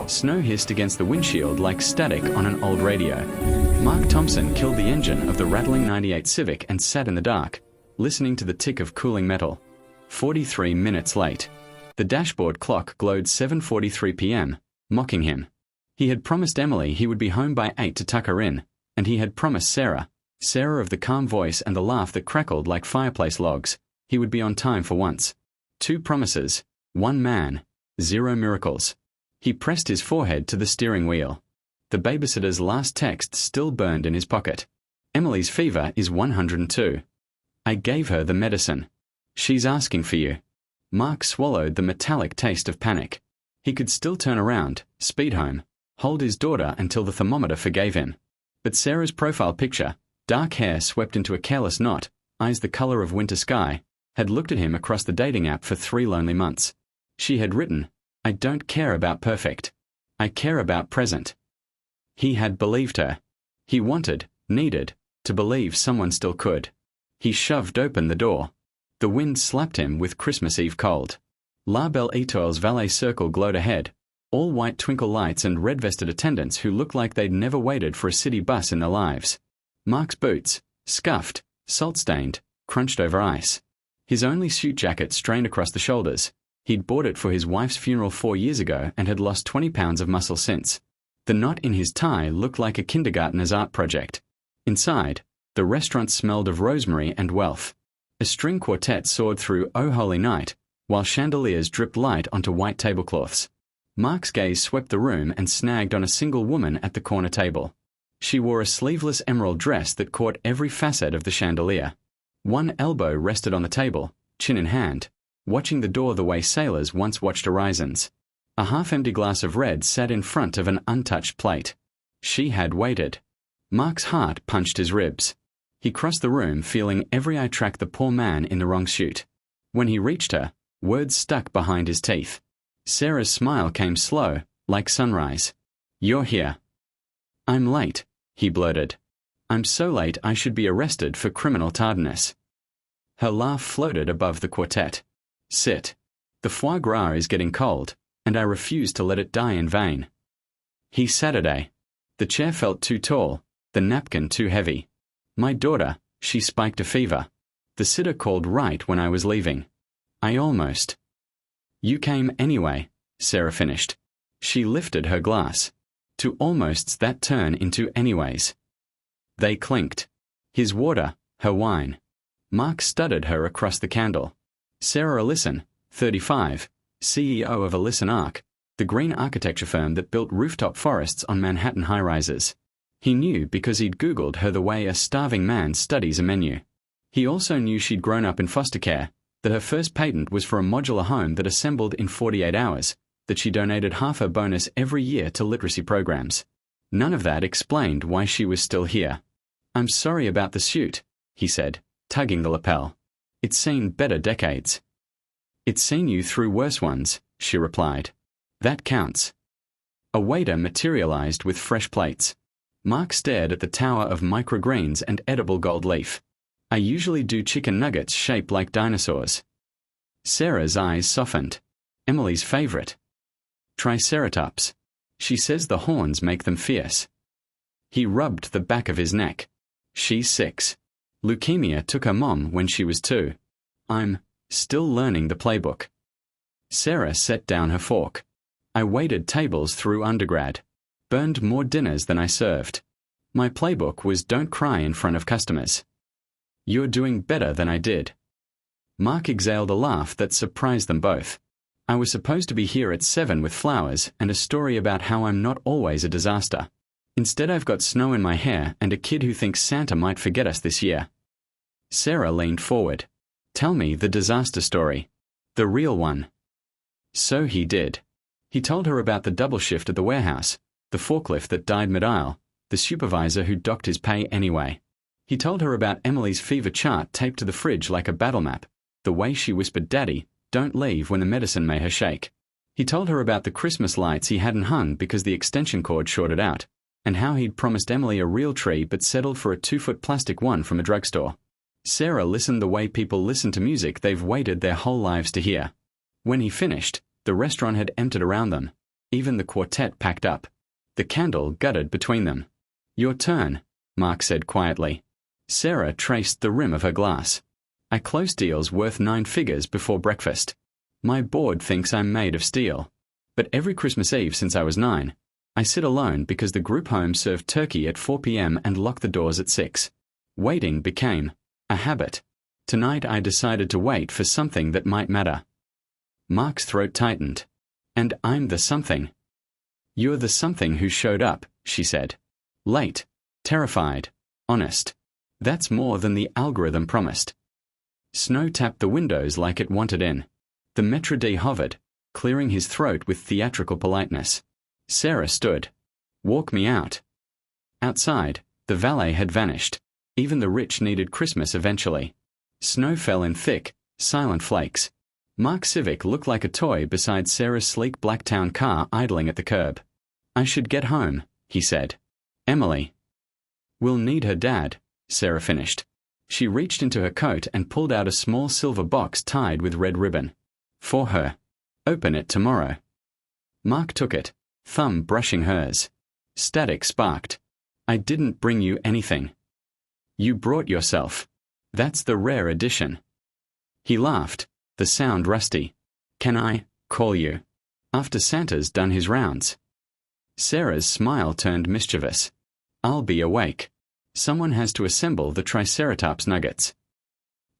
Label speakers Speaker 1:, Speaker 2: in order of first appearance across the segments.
Speaker 1: Snow hissed against the windshield like static on an old radio. Mark Thompson killed the engine of the rattling '98 Civic and sat in the dark, listening to the tick of cooling metal. 43 minutes late. The dashboard clock glowed 7:43 p.m., mocking him. He had promised Emily he would be home by 8 to tuck her in, and he had promised Sarah of the calm voice and the laugh that crackled like fireplace logs, he would be on time for once. 2 promises, 1 man, 0 miracles. He pressed his forehead to the steering wheel. The babysitter's last text still burned in his pocket. Emily's fever is 102. I gave her the medicine. She's asking for you. Mark swallowed the metallic taste of panic. He could still turn around, speed home, hold his daughter until the thermometer forgave him. But Sarah's profile picture, dark hair swept into a careless knot, eyes the color of winter sky, had looked at him across the dating app for 3 lonely months. She had written, I don't care about perfect. I care about present. He had believed her. He needed, to believe someone still could. He shoved open the door. The wind slapped him with Christmas Eve cold. La Belle Etoile's valet circle glowed ahead, all white twinkle lights and red-vested attendants who looked like they'd never waited for a city bus in their lives. Mark's boots, scuffed, salt-stained, crunched over ice. His only suit jacket strained across the shoulders. He'd bought it for his wife's funeral 4 years ago and had lost 20 pounds of muscle since. The knot in his tie looked like a kindergartner's art project. Inside, the restaurant smelled of rosemary and wealth. A string quartet soared through O Holy Night, while chandeliers dripped light onto white tablecloths. Mark's gaze swept the room and snagged on a single woman at the corner table. She wore a sleeveless emerald dress that caught every facet of the chandelier. One elbow rested on the table, chin in hand, watching the door the way sailors once watched horizons. A half-empty glass of red sat in front of an untouched plate. She had waited. Mark's heart punched his ribs. He crossed the room feeling every eye track the poor man in the wrong suit. When he reached her, words stuck behind his teeth. Sarah's smile came slow, like sunrise. You're here. I'm late, he blurted. I'm so late I should be arrested for criminal tardiness. Her laugh floated above the quartet. Sit. The foie gras is getting cold, and I refuse to let it die in vain. Saturday. The chair felt too tall, the napkin too heavy. My daughter, she spiked a fever. The sitter called right when I was leaving. I almost. You came anyway, Sarah finished. She lifted her glass. To almosts that turn into anyways. They clinked. His water, her wine. Mark studied her across the candle. Sarah Ellison, 35, CEO of Ellison Arc, the green architecture firm that built rooftop forests on Manhattan high-rises. He knew because he'd Googled her the way a starving man studies a menu. He also knew she'd grown up in foster care, that her first patent was for a modular home that assembled in 48 hours, that she donated half her bonus every year to literacy programs. None of that explained why she was still here. I'm sorry about the suit, he said, tugging the lapel. It's seen better decades. It's seen you through worse ones, she replied. That counts. A waiter materialized with fresh plates. Mark stared at the tower of microgreens and edible gold leaf. I usually do chicken nuggets shaped like dinosaurs. Sarah's eyes softened. Emily's favorite. Triceratops. She says the horns make them fierce. He rubbed the back of his neck. She's 6. Leukemia took her mom when she was 2. I'm still learning the playbook. Sarah set down her fork. I waited tables through undergrad. Burned more dinners than I served. My playbook was don't cry in front of customers. You're doing better than I did. Mark exhaled a laugh that surprised them both. I was supposed to be here at 7 with flowers and a story about how I'm not always a disaster. Instead I've got snow in my hair and a kid who thinks Santa might forget us this year. Sarah leaned forward. Tell me the disaster story. The real one. So he did. He told her about the double shift at the warehouse, the forklift that died mid-aisle, the supervisor who docked his pay anyway. He told her about Emily's fever chart taped to the fridge like a battle map, the way she whispered Daddy, don't leave when the medicine made her shake. He told her about the Christmas lights he hadn't hung because the extension cord shorted out, and how he'd promised Emily a real tree but settled for a 2-foot plastic one from a drugstore. Sarah listened the way people listen to music they've waited their whole lives to hear. When he finished, the restaurant had emptied around them. even the quartet packed up. The candle guttered between them. "Your turn," Mark said quietly. Sarah traced the rim of her glass. "I close deals worth 9 figures before breakfast. My board thinks I'm made of steel. But every Christmas Eve since I was 9, I sit alone because the group home served turkey at 4 p.m. and locked the doors at 6. Waiting became a habit. Tonight I decided to wait for something that might matter." Mark's throat tightened. "And I'm the something." "You're the something who showed up," she said. "Late, terrified, honest. That's more than the algorithm promised." Snow tapped the windows like it wanted in. The Maître d' hovered, clearing his throat with theatrical politeness. Sarah stood. "Walk me out." Outside, the valet had vanished. Even the rich needed Christmas eventually. Snow fell in thick, silent flakes. Mark's Civic looked like a toy beside Sarah's sleek black town car idling at the curb. "I should get home," he said. "Emily." "We'll need her dad," Sarah finished. She reached into her coat and pulled out a small silver box tied with red ribbon. "For her. Open it tomorrow." Mark took it, thumb brushing hers. Static sparked. "I didn't bring you anything." "You brought yourself. That's the rare edition." He laughed, the sound rusty. "Can I call you after Santa's done his rounds?" Sarah's smile turned mischievous. "I'll be awake. Someone has to assemble the Triceratops nuggets."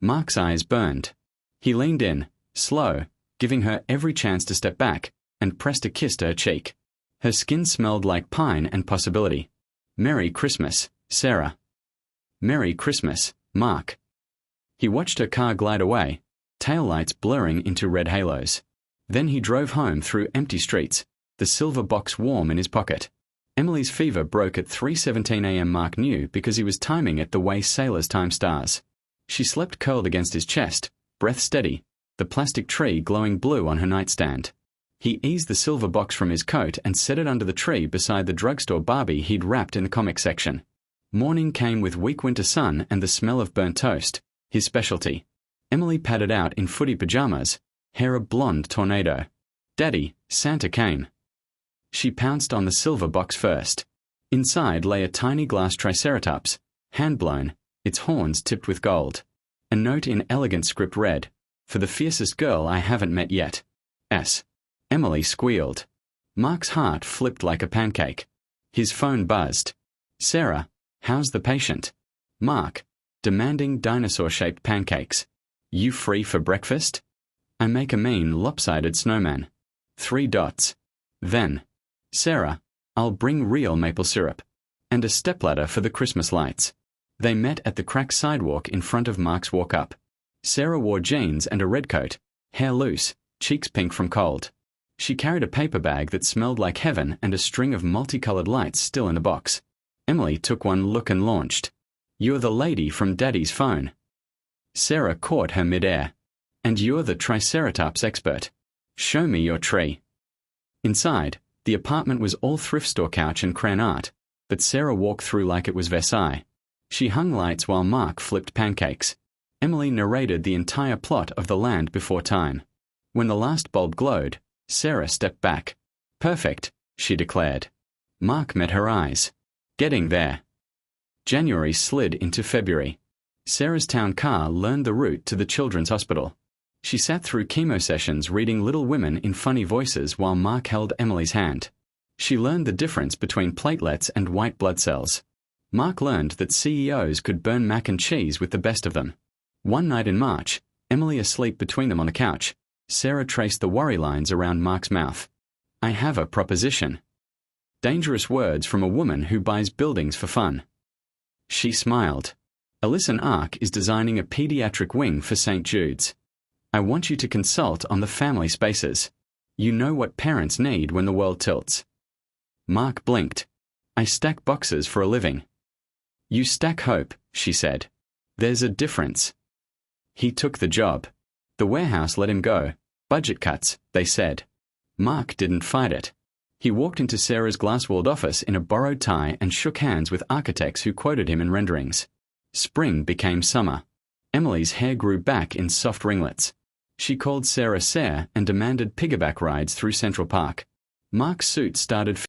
Speaker 1: Mark's eyes burned. He leaned in, slow, giving her every chance to step back, and pressed a kiss to her cheek. Her skin smelled like pine and possibility. "Merry Christmas, Sarah." "Merry Christmas, Mark." He watched her car glide away, taillights blurring into red halos. Then he drove home through empty streets, the silver box warm in his pocket. Emily's fever broke at 3:17 a.m. Mark knew because he was timing it the way sailors time stars. She slept curled against his chest, breath steady, the plastic tree glowing blue on her nightstand. He eased the silver box from his coat and set it under the tree beside the drugstore Barbie he'd wrapped in the comic section. Morning came with weak winter sun and the smell of burnt toast, his specialty. Emily padded out in footy pajamas, hair a blonde tornado. "Daddy, Santa came." She pounced on the silver box first. Inside lay a tiny glass Triceratops, hand-blown, its horns tipped with gold. A note in elegant script read, "For the fiercest girl I haven't met yet. S." Emily squealed. Mark's heart flipped like a pancake. His phone buzzed. "Sarah, how's the patient?" Mark, demanding dinosaur-shaped pancakes. "You free for breakfast?" "I make a mean, lopsided snowman." 3 dots. Then, "Sarah, I'll bring real maple syrup." And a stepladder for the Christmas lights. They met at the cracked sidewalk in front of Mark's walk-up. Sarah wore jeans and a red coat, hair loose, cheeks pink from cold. She carried a paper bag that smelled like heaven and a string of multicolored lights still in a box. Emily took one look and launched. "You're the lady from Daddy's phone." Sarah caught her midair. "And you're the Triceratops expert. Show me your tree." Inside, the apartment was all thrift store couch and crayon art, but Sarah walked through like it was Versailles. She hung lights while Mark flipped pancakes. Emily narrated the entire plot of The Land Before Time. When the last bulb glowed, Sarah stepped back. "Perfect," she declared. Mark met her eyes. "Getting there." January slid into February. Sarah's town car learned the route to the children's hospital. She sat through chemo sessions reading Little Women in funny voices while Mark held Emily's hand. She learned the difference between platelets and white blood cells. Mark learned that CEOs could burn mac and cheese with the best of them. One night in March, Emily asleep between them on the couch, Sarah traced the worry lines around Mark's mouth. "I have a proposition." Dangerous words from a woman who buys buildings for fun. She smiled. "Alyson Ark is designing a pediatric wing for St. Jude's. I want you to consult on the family spaces. You know what parents need when the world tilts." Mark blinked. "I stack boxes for a living." "You stack hope," she said. "There's a difference." He took the job. The warehouse let him go. Budget cuts, they said. Mark didn't fight it. He walked into Sarah's glass-walled office in a borrowed tie and shook hands with architects who quoted him in renderings. Spring became summer. Emily's hair grew back in soft ringlets. She called Sarah Sarah and demanded piggyback rides through Central Park. Mark's suit started